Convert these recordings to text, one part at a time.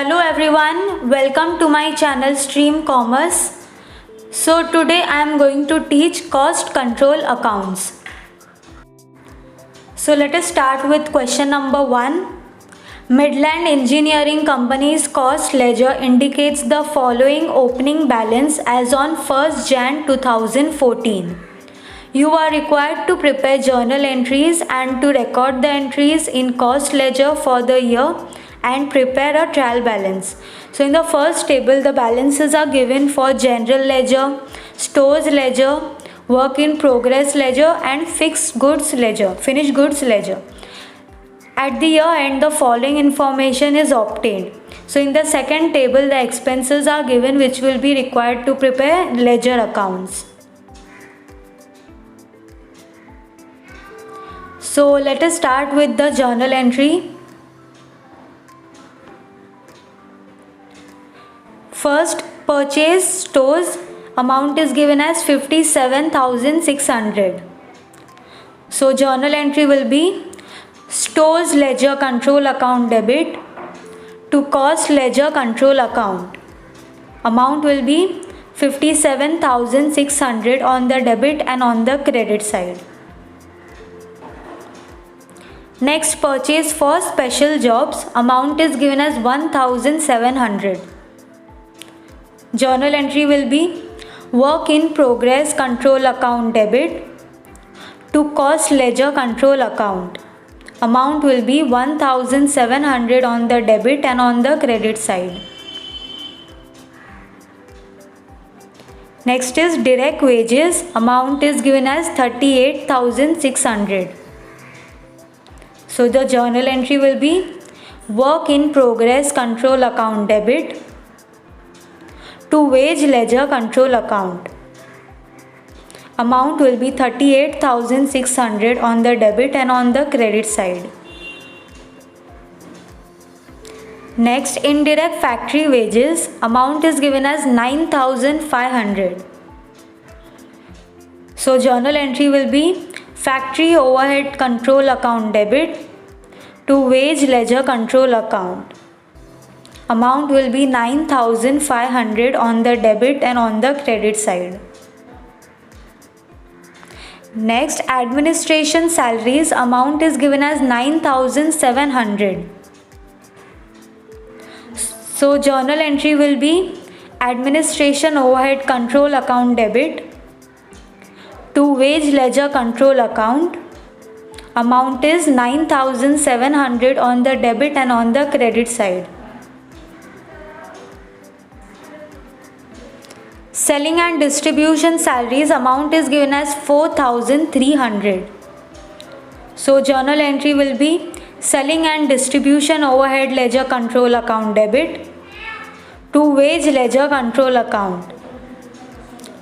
Hello everyone, welcome to my channel Stream Commerce. So today I am going to teach cost control accounts. So let us start with question number 1. Midland Engineering Company's cost ledger indicates the following opening balance as on 1st Jan 2014. You are required to prepare journal entries and to record the entries in cost ledger for the year and prepare a trial balance. So in the first table, the balances are given for general ledger, stores ledger, work in progress ledger and finished goods ledger. At the year end, the following information is obtained. So in the second table, the expenses are given which will be required to prepare ledger accounts. So let us start with the journal entry. First, purchase stores amount is given as 57,600. So journal entry will be stores ledger control account debit to cost ledger control account. Amount will be 57,600 on the debit and on the credit side. Next, purchase for special jobs amount is given as 1,700. Journal entry will be work in progress control account debit to cost ledger control account. Amount will be 1,700 on the debit and on the credit side. Next is direct wages. Amount is given as 38,600. So the journal entry will be work in progress control account debit to wage ledger control account. Amount will be 38,600 on the debit and on the credit side. Next, indirect factory wages. Amount is given as 9,500. So journal entry will be factory overhead control account debit to wage ledger control account. Amount will be 9,500 on the debit and on the credit side. Next, administration salaries. Amount is given as 9,700. So journal entry will be administration overhead control account debit to wage ledger control account. Amount is 9,700 on the debit and on the credit side. Selling and distribution salaries amount is given as 4,300. So journal entry will be selling and distribution overhead ledger control account debit to wage ledger control account.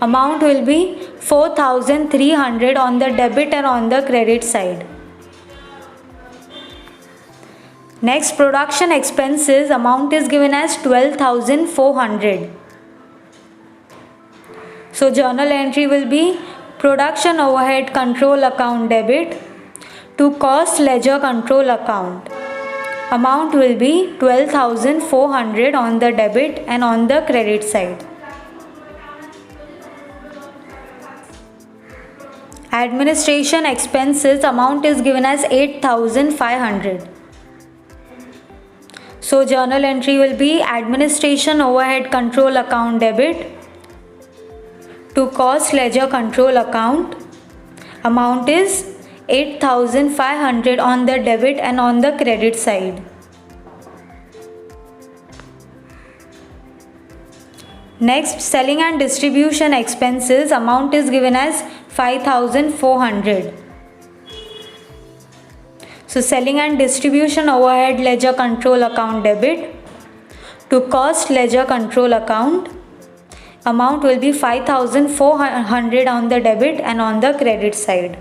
Amount will be 4,300 on the debit and on the credit side. Next, production expenses amount is given as 12,400. So journal entry will be production overhead control account debit to cost ledger control account. Amount will be 12,400 on the debit and on the credit side. Administration expenses amount is given as 8,500. So journal entry will be administration overhead control account debit to cost ledger control account. Amount is 8,500 on the debit and on the credit side. Next, selling and distribution expenses amount is given as 5,400. So selling and distribution overhead ledger control account debit to cost ledger control account. Amount will be 5,400 on the debit and on the credit side.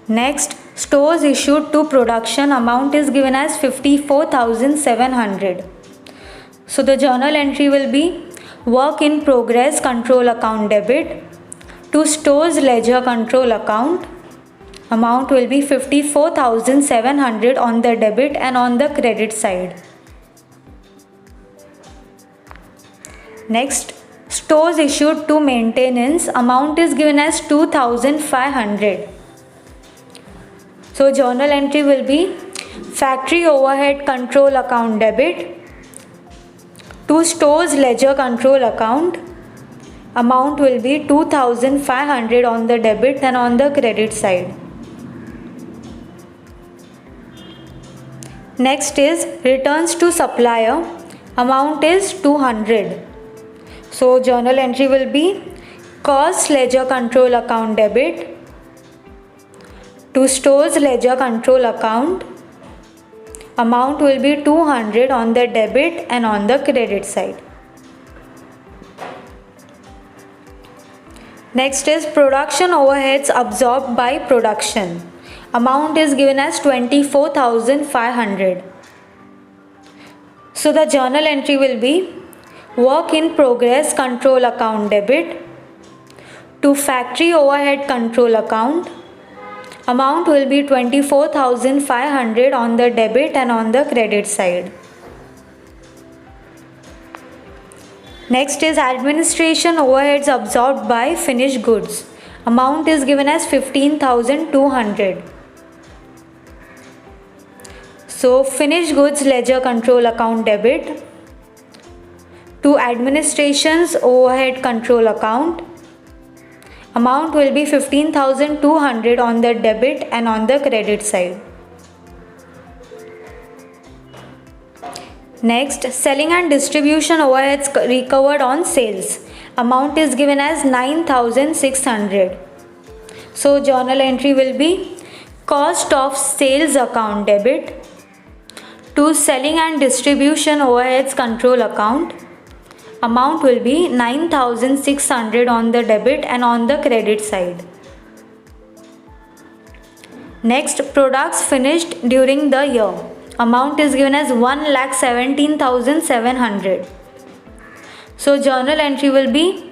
Next, stores issued to production amount is given as 54,700. So the journal entry will be work in progress control account debit to stores ledger control account. Amount will be 54,700 on the debit and on the credit side. Next, stores issued to maintenance, amount is given as 2,500. So journal entry will be factory overhead control account debit to stores ledger control account. Amount will be 2,500 on the debit and on the credit side. Next is returns to supplier. Amount is 200. So journal entry will be cost ledger control account debit to stores ledger control account. Amount will be 200 on the debit and on the credit side. Next is production overheads absorbed by production. Amount is given as 24,500. So the journal entry will be work in progress control account debit to factory overhead control account. Amount will be 24,500 on the debit and on the credit side. Next is administration overheads absorbed by finished goods. Amount is given as 15,200. So finished goods ledger control account debit to administration's overhead control account. Amount will be 15,200 on the debit and on the credit side. Next, selling and distribution overheads recovered on sales. Amount is given as 9,600. So journal entry will be cost of sales account debit to selling and distribution overheads control account. Amount will be 9,600 on the debit and on the credit side. Next, products finished during the year. Amount is given as 1,17,700. So journal entry will be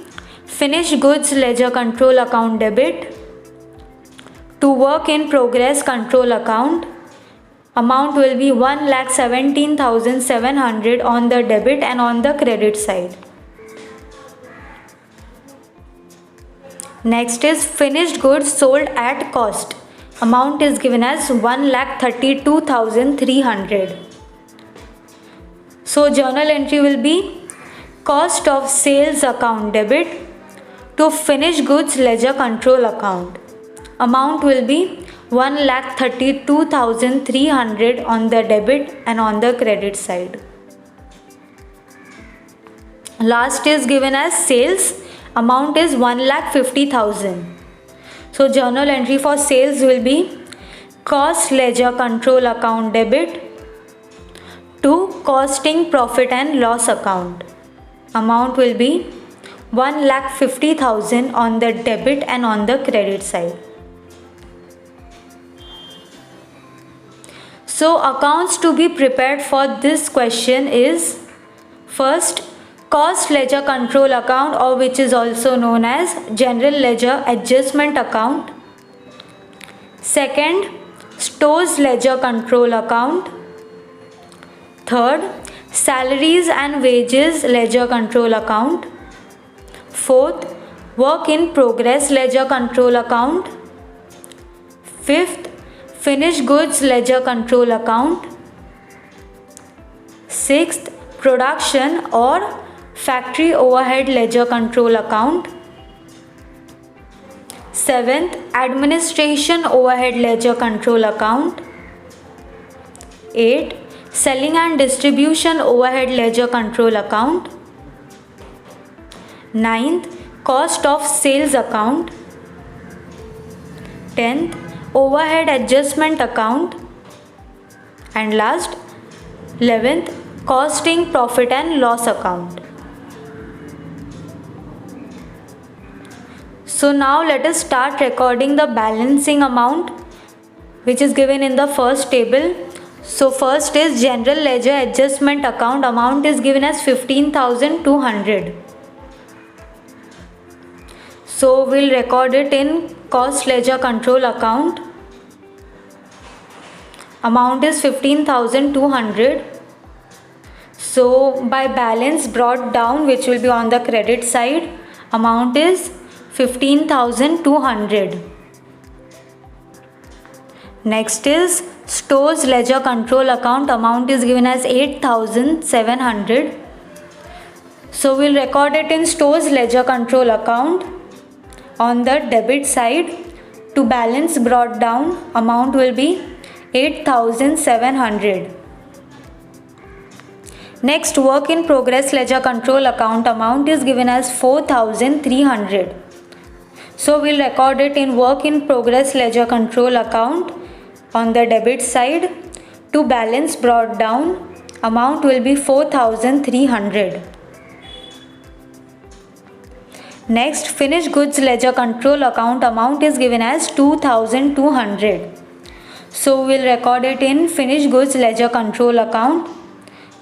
finished goods ledger control account debit to work in progress control account. Amount will be 1,17,700 on the debit and on the credit side. Next is finished goods sold at cost. Amount is given as 1,32,300. So journal entry will be cost of sales account debit to finished goods ledger control account. Amount will be 1,32,300 on the debit and on the credit side. Last is given as sales. Amount is 1,50,000. So journal entry for sales will be cost ledger control account debit to costing profit and loss account. Amount will be 1,50,000 on the debit and on the credit side. So accounts to be prepared for this question is first cost ledger control account, or which is also known as general ledger adjustment account. Second, stores ledger control account. Third, salaries and wages ledger control account. Fourth, work in progress ledger control account. Fifth, finished goods ledger control account. Sixth, production or factory overhead ledger control account. Seventh, administration overhead ledger control account. 8, selling and distribution overhead ledger control account. 9th, cost of sales account. 10th, overhead adjustment account. And last, 11th, costing profit and loss account. So now let us start recording the balancing amount which is given in the first table. So first is general ledger adjustment account. Amount is given as 15,200. So we'll record it in cost ledger control account. amount is 15,200. So by balance brought down, which will be on the credit side, amount is 15,200. Next is stores ledger control account, amount is given as 8,700. So we'll record it in stores ledger control account. On the debit side, to balance brought down, amount will be 8,700. Next, work in progress ledger control account, amount is given as 4,300. So we'll record it in work in progress ledger control account. On the debit side, to balance brought down, amount will be 4,300. Next, finished goods ledger control account, amount is given as 2,200. So we'll record it in finished goods ledger control account.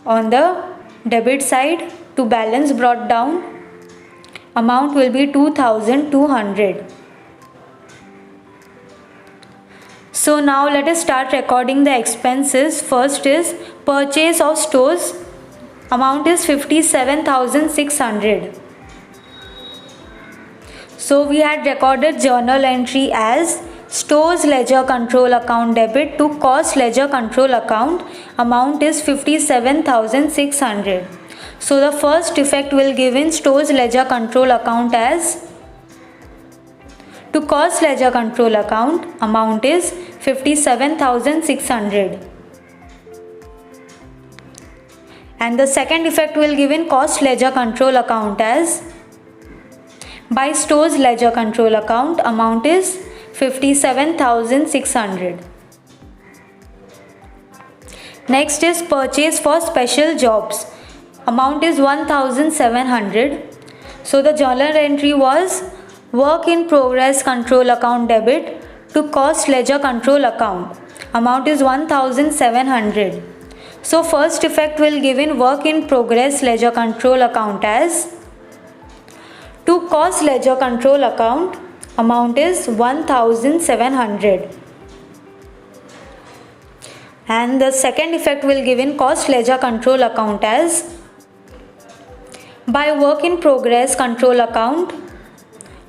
On the debit side, to balance brought down, amount will be 2,200. So now let us start recording the expenses. First is purchase of stores, amount is 57,600. So we had recorded journal entry as stores ledger control account debit to cost ledger control account, amount is 57,600. So the first effect will give in stores ledger control account as to cost ledger control account, amount is 57,600. And the second effect will give in cost ledger control account as by stores ledger control account, amount is 57,600. Next is purchase for special jobs, amount is 1,700. So the journal entry was work in progress control account debit to cost ledger control account, amount is 1,700. So first effect will give in work in progress ledger control account as to cost ledger control account, amount is 1,700. And the second effect will give in cost ledger control account as by work in progress control account,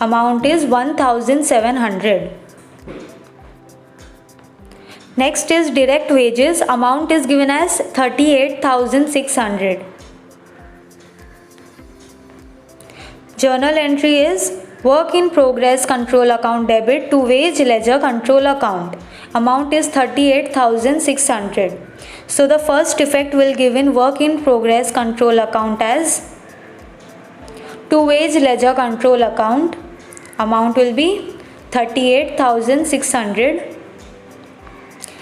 amount is 1,700. Next is direct wages, amount is given as 38,600. Journal entry is work in progress control account debit to wage ledger control account, amount is 38,600. So the first effect will give in work in progress control account as to wage ledger control account, amount will be 38,600.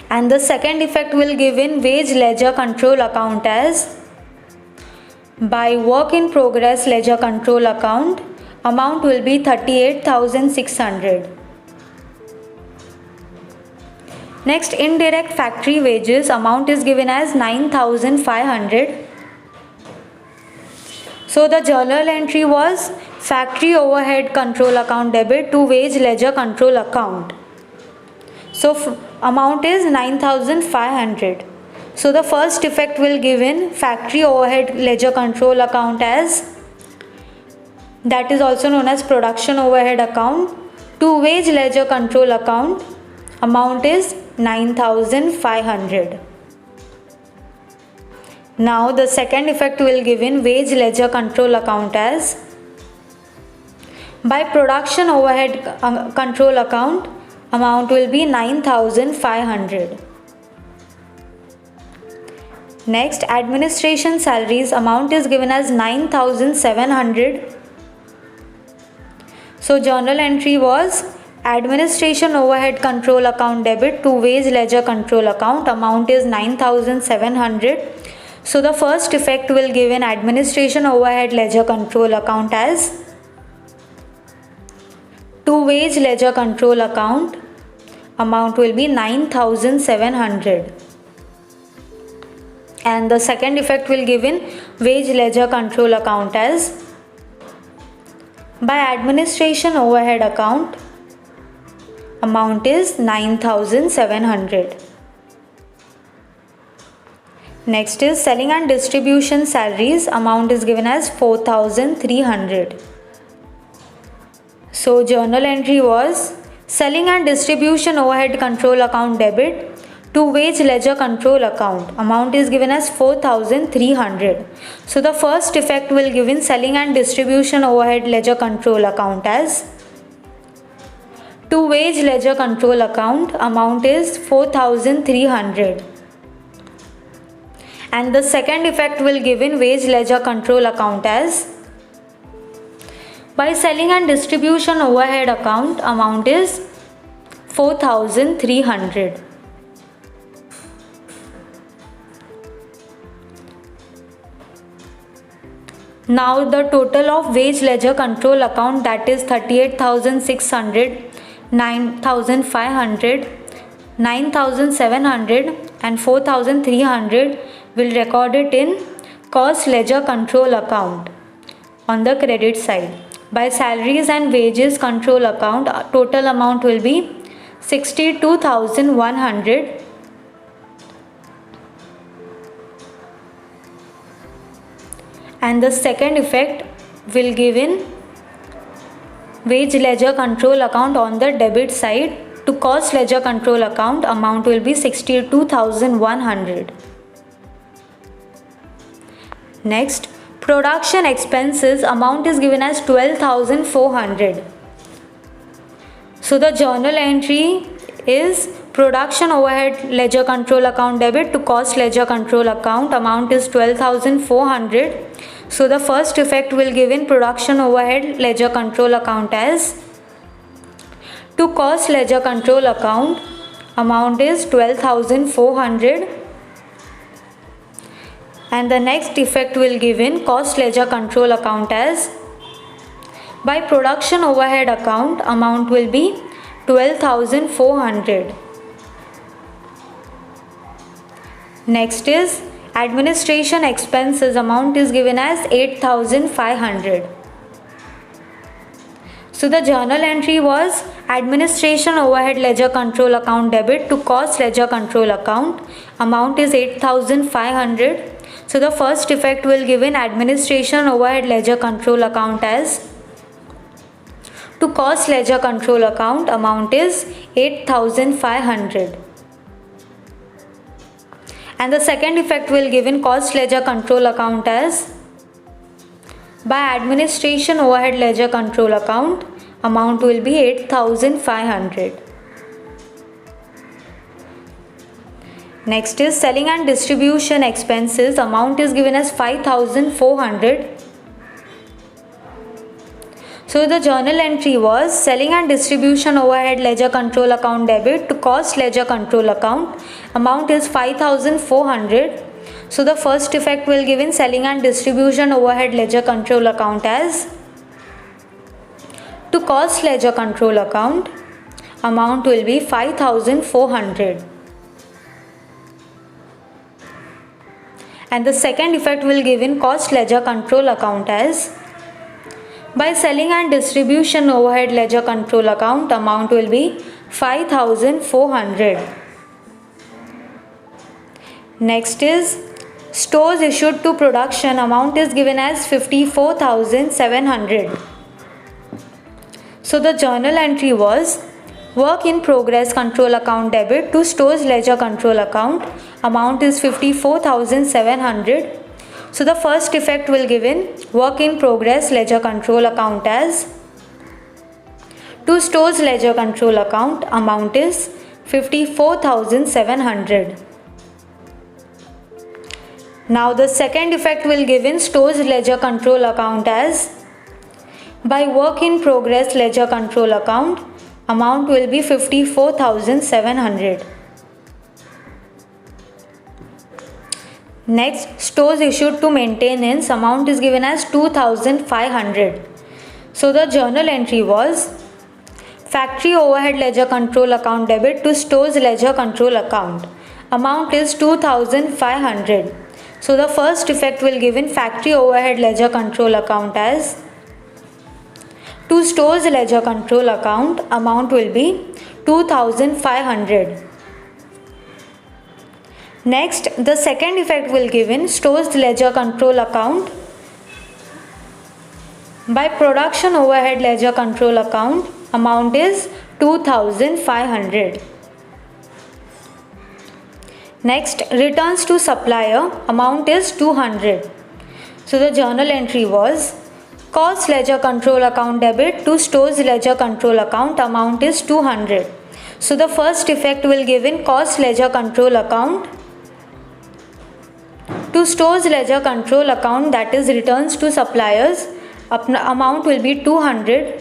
And the second effect will give in wage ledger control account as by work in progress ledger control account, amount will be 38,600. Next, indirect factory wages, amount is given as 9,500. So the journal entry was factory overhead control account debit to wage ledger control account. So amount is 9,500. So the first effect will give in factory overhead ledger control account as, that is also known as production overhead account, to wage ledger control account, amount is 9,500. Now the second effect will give in wage ledger control account as by production overhead control account, amount will be 9,500. Next, administration salaries, amount is given as 9,700. So journal entry was administration overhead control account debit to wage ledger control account, amount is 9,700. So the first effect will give in administration overhead ledger control account as to wage ledger control account, amount will be 9,700. And the second effect will give in wage ledger control account as by administration overhead account, amount is 9,700. Next is selling and distribution salaries. Amount is given as 4,300. So journal entry was selling and distribution overhead control account debit to wage ledger control account. Amount is given as 4,300. So the first effect will give in selling and distribution overhead ledger control account as to wage ledger control account. Amount is 4,300. And the second effect will give in wage ledger control account as by selling and distribution overhead account. Amount is 4,300. Now the total of wage ledger control account, that is 38,600, 9,500, 9,700 and 4,300 will record it in cost ledger control account on the credit side. By salaries and wages control account, total amount will be 62,100. And the second effect will give in wage ledger control account on the debit side to cost ledger control account. Amount will be 62,100. Next, production expenses. Amount is given as 12,400. So the journal entry is production overhead ledger control account debit to cost ledger control account. Amount is 12,400. So the first effect will give in production overhead ledger control account as to cost ledger control account. Amount is 12,400. And the next effect will give in cost ledger control account as by production overhead account. Amount will be 12,400. Next is administration expenses. Amount is given as 8,500. So the journal entry was administration overhead ledger control account debit to cost ledger control account. Amount is 8,500. So the first effect will give in administration overhead ledger control account as to cost ledger control account. Amount is 8,500. And the second effect will give in cost ledger control account as by administration overhead ledger control account. Amount will be 8,500. Next is selling and distribution expenses. Amount is given as 5,400. So the journal entry was selling and distribution overhead ledger control account debit to cost ledger control account. Amount is 5,400. So the first effect will give in selling and distribution overhead ledger control account as to cost ledger control account. Amount will be 5,400. And the second effect will give in cost ledger control account as by selling and distribution overhead ledger control account. Amount will be 5,400. Next is stores issued to production. Amount is given as 54,700. So the journal entry was work in progress control account debit to stores ledger control account. Amount is 54,700. So the first effect will give in work in progress ledger control account as to stores ledger control account. Amount is 54,700. Now the second effect will give in stores ledger control account as by work in progress ledger control account. Amount will be 54,700. Next, stores issued to maintenance. Amount is given as 2,500. So the journal entry was factory overhead ledger control account debit to stores ledger control account. Amount is 2,500. So the first effect will give in factory overhead ledger control account as to stores ledger control account. Amount will be 2,500. Next, the second effect will give in stores ledger control account. By production overhead ledger control account, amount is 2500. Next, returns to supplier, amount is 200. So the journal entry was cost ledger control account debit to stores ledger control account, amount is 200. So the first effect will give in cost ledger control account to stores ledger control account, that is returns to suppliers, amount will be 200.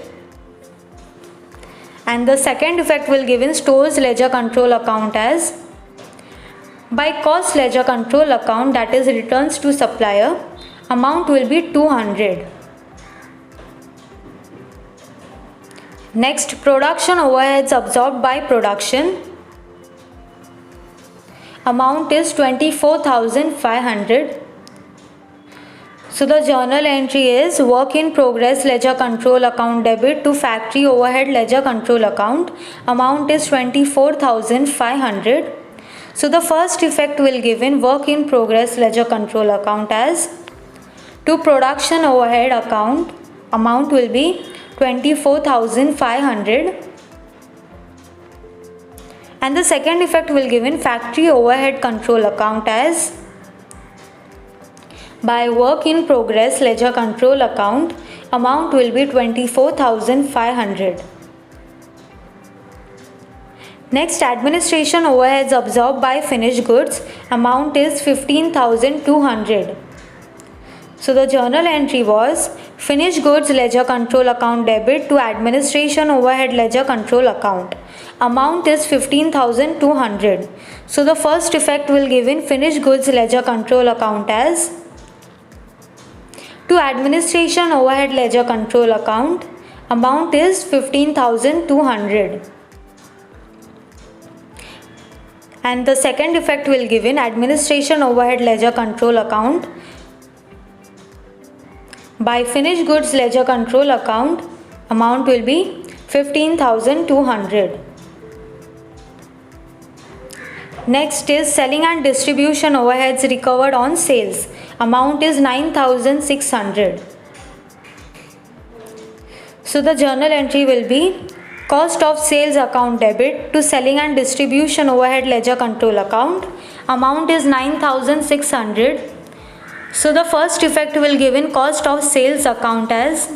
And the second effect will give in stores ledger control account as by cost ledger control account, that is returns to supplier, amount will be 200. Next, production overheads absorbed by production, amount is 24,500. So the journal entry is work in progress ledger control account debit to factory overhead ledger control account, amount is 24,500. So the first effect will give in work in progress ledger control account as to production overhead account, amount will be 24,500. And the second effect will give in factory overhead control account as by work in progress ledger control account, amount will be 24,500. Next, administration overheads absorbed by finished goods, amount is 15,200. So the journal entry was finished goods ledger control account debit to administration overhead ledger control account, amount is 15,200. So the first effect will give in finished goods ledger control account as to administration overhead ledger control account, amount is 15,200. And the second effect will give in administration overhead ledger control account by finished goods ledger control account, amount will be 15,200. Next is selling and distribution overheads recovered on sales, amount is 9,600. So the journal entry will be cost of sales account debit to selling and distribution overhead ledger control account, amount is 9,600. So the first effect will give in cost of sales account as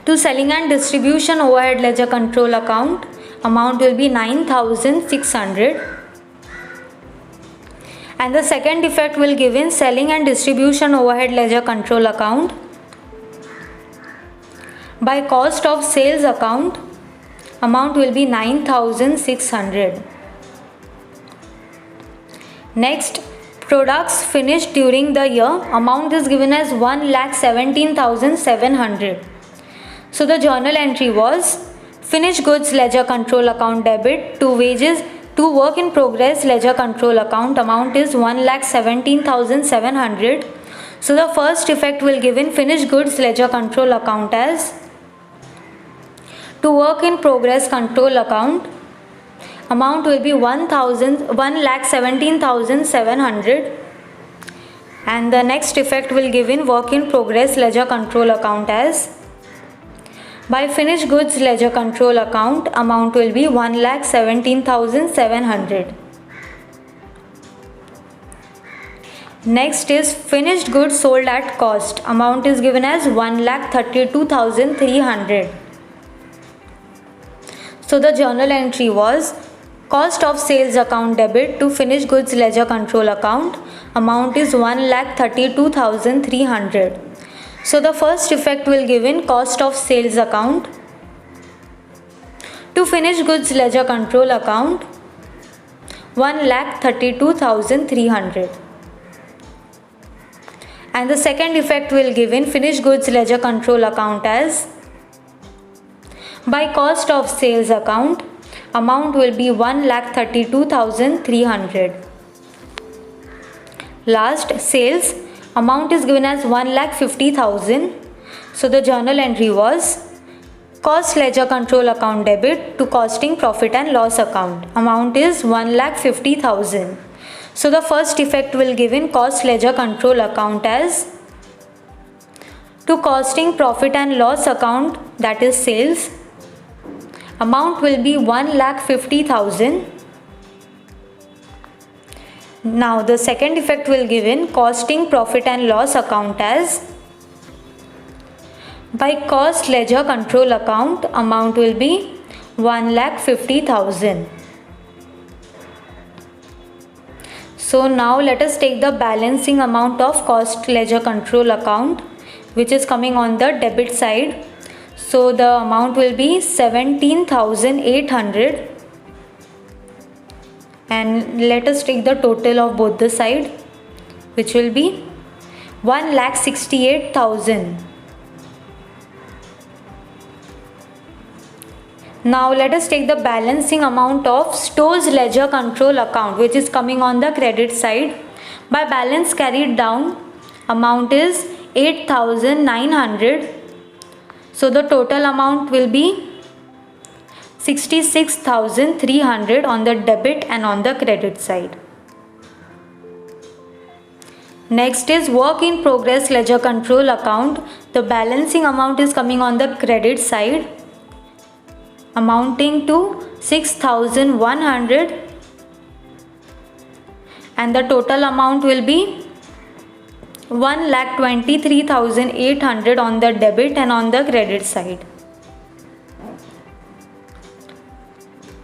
to selling and distribution overhead ledger control account, amount will be 9,600. And the second effect will give in selling and distribution overhead ledger control account by cost of sales account, amount will be 9,600. Next, products finished during the year, amount is given as 1,17,700. So the journal entry was finished goods ledger control account debit to wages to work in progress ledger control account, amount is 1,17,700. So the first effect will give in finished goods ledger control account as to work in progress control account, amount will be 1,17,700. And the next effect will give in work in progress ledger control account as by finished goods ledger control account, amount will be 1,17,700. Next is finished goods sold at cost, amount is given as 1,32,300. So the journal entry was cost of sales account debit to finished goods ledger control account, amount is 1,32,300. So the first effect will give in cost of sales account to finished goods ledger control account, 1,32,300. And the second effect will give in finished goods ledger control account as by cost of sales account, amount will be 1,32,300. Last, sales, amount is given as 1,50,000. So the journal entry was Cost ledger control account debit to costing profit and loss account. Amount is 1,50,000. So the first effect will give in cost ledger control account as to costing profit and loss account, that is sales. Amount will be 1,50,000. Now the second effect will give in costing profit and loss account as by cost ledger control account, amount will be 1,50,000. So now let us take the balancing amount of cost ledger control account, which is coming on the debit side. So the amount will be 17,800, and let us take the total of both the side, which will be 1,68,000. Now let us take the balancing amount of stores ledger control account, which is coming on the credit side. By balance carried down, amount is 8,900. So the total amount will be 66,300 on the debit and on the credit side. Next is work in progress ledger control account. The balancing amount is coming on the credit side, amounting to 6,100, and the total amount will be 1,23,800 on the debit and on the credit side.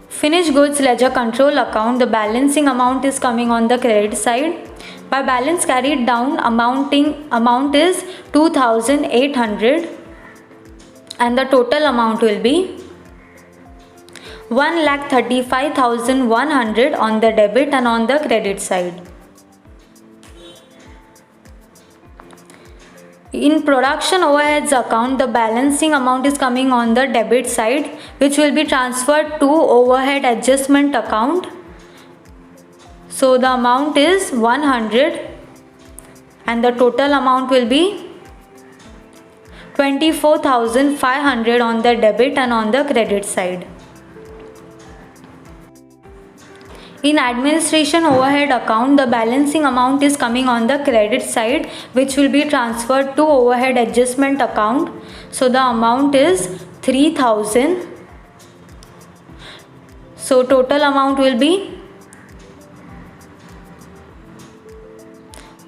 Finished goods ledger control account. The balancing amount is coming on the credit side. By balance carried down, amount is 2,800, and the total amount will be 1,35,100 on the debit and on the credit side. In production overheads account, the balancing amount is coming on the debit side, which will be transferred to overhead adjustment account. So the amount is 100, and the total amount will be 24,500 on the debit and on the credit side. In administration overhead account, the balancing amount is coming on the credit side, which will be transferred to overhead adjustment account. So the amount is 3,000. So total amount will be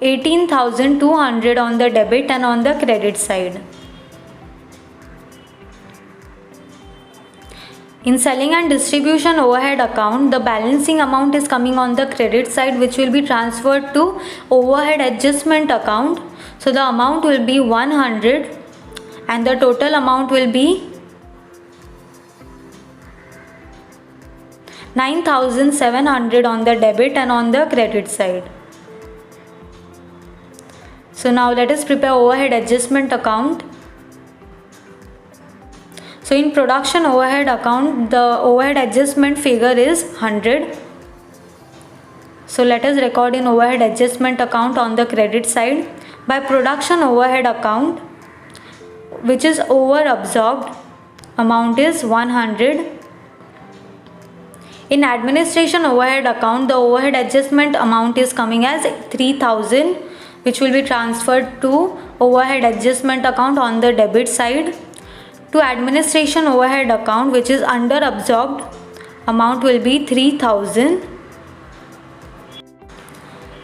18,200 on the debit and on the credit side. In selling and distribution overhead account, the balancing amount is coming on the credit side, which will be transferred to overhead adjustment account. So the amount will be 100, and the total amount will be 9,700 on the debit and on the credit side. So now let us prepare overhead adjustment account. So in production overhead account, the overhead adjustment figure is 100. So let us record in overhead adjustment account on the credit side. By production overhead account, which is over absorbed, amount is 100. In administration overhead account, the overhead adjustment amount is coming as 3,000, which will be transferred to overhead adjustment account on the debit side. To administration overhead account, which is under absorbed, amount will be 3,000.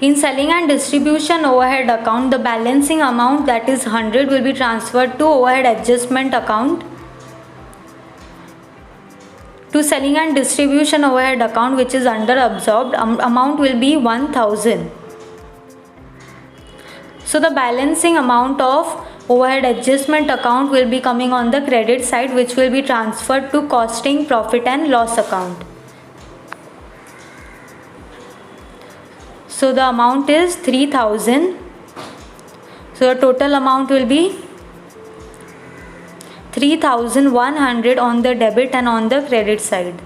In selling and distribution overhead account, the balancing amount, that is 100, will be transferred to overhead adjustment account. To selling and distribution overhead account, which is under absorbed, amount will be 1,000. So the balancing amount of overhead adjustment account will be coming on the credit side, which will be transferred to costing profit and loss account. So the amount is 3,000. So the total amount will be 3,100 on the debit and on the credit side.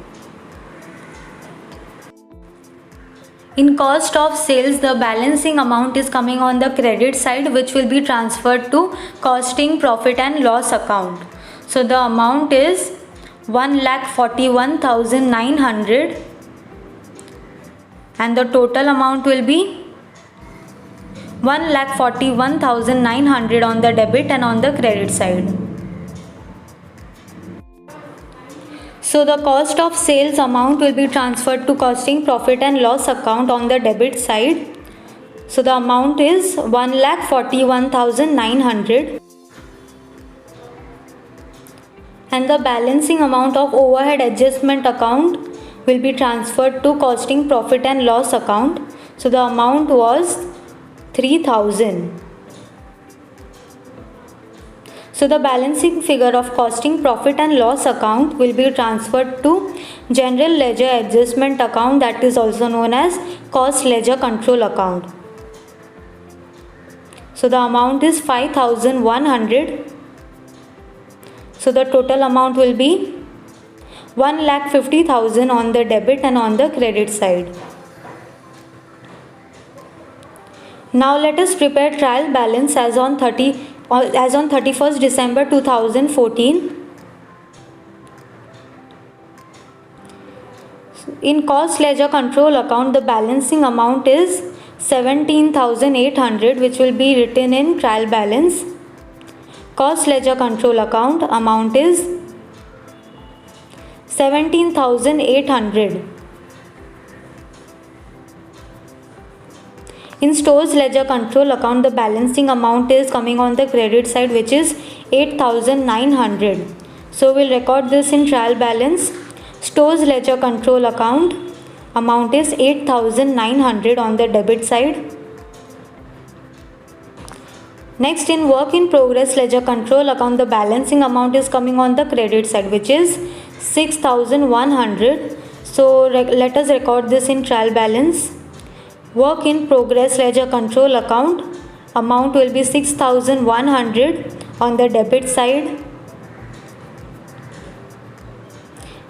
In cost of sales, the balancing amount is coming on the credit side, which will be transferred to costing profit and loss account. So the amount is 1,41,900 and the total amount will be 1,41,900 on the debit and on the credit side. So the cost of sales amount will be transferred to costing profit and loss account on the debit side. So the amount is 1,41,900 and the balancing amount of overhead adjustment account will be transferred to costing profit and loss account. So the amount was 3,000. So the balancing figure of costing profit and loss account will be transferred to general ledger adjustment account, that is also known as cost ledger control account. So the amount is 5,100. So the total amount will be 1,50,000 on the debit and on the credit side. Now let us prepare trial balance as on 31st December 2014. In cost ledger control account, the balancing amount is 17,800, which will be written in trial balance. Cost ledger control account amount is 17,800. In stores ledger control account, the balancing amount is coming on the credit side, which is 8,900. So we'll record this in trial balance. Stores ledger control account amount is 8,900 on the debit side. Next, in work in progress ledger control account, the balancing amount is coming on the credit side, which is 6,100. So let us record this in trial balance. Work in progress ledger control account amount will be 6,100 on the debit side.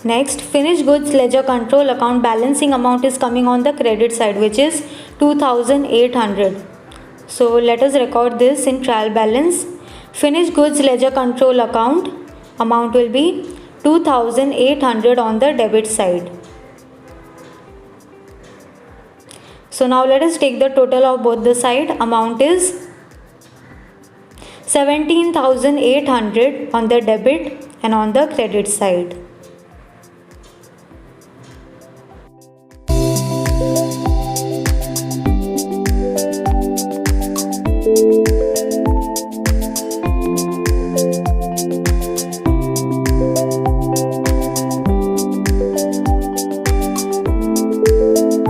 Next, finished goods ledger control account balancing amount is coming on the credit side, which is 2,800. So let us record this in trial balance. Finished goods ledger control account amount will be 2,800 on the debit side. So now let us take the total of both the side. Amount is 17,800 on the debit and on the credit side.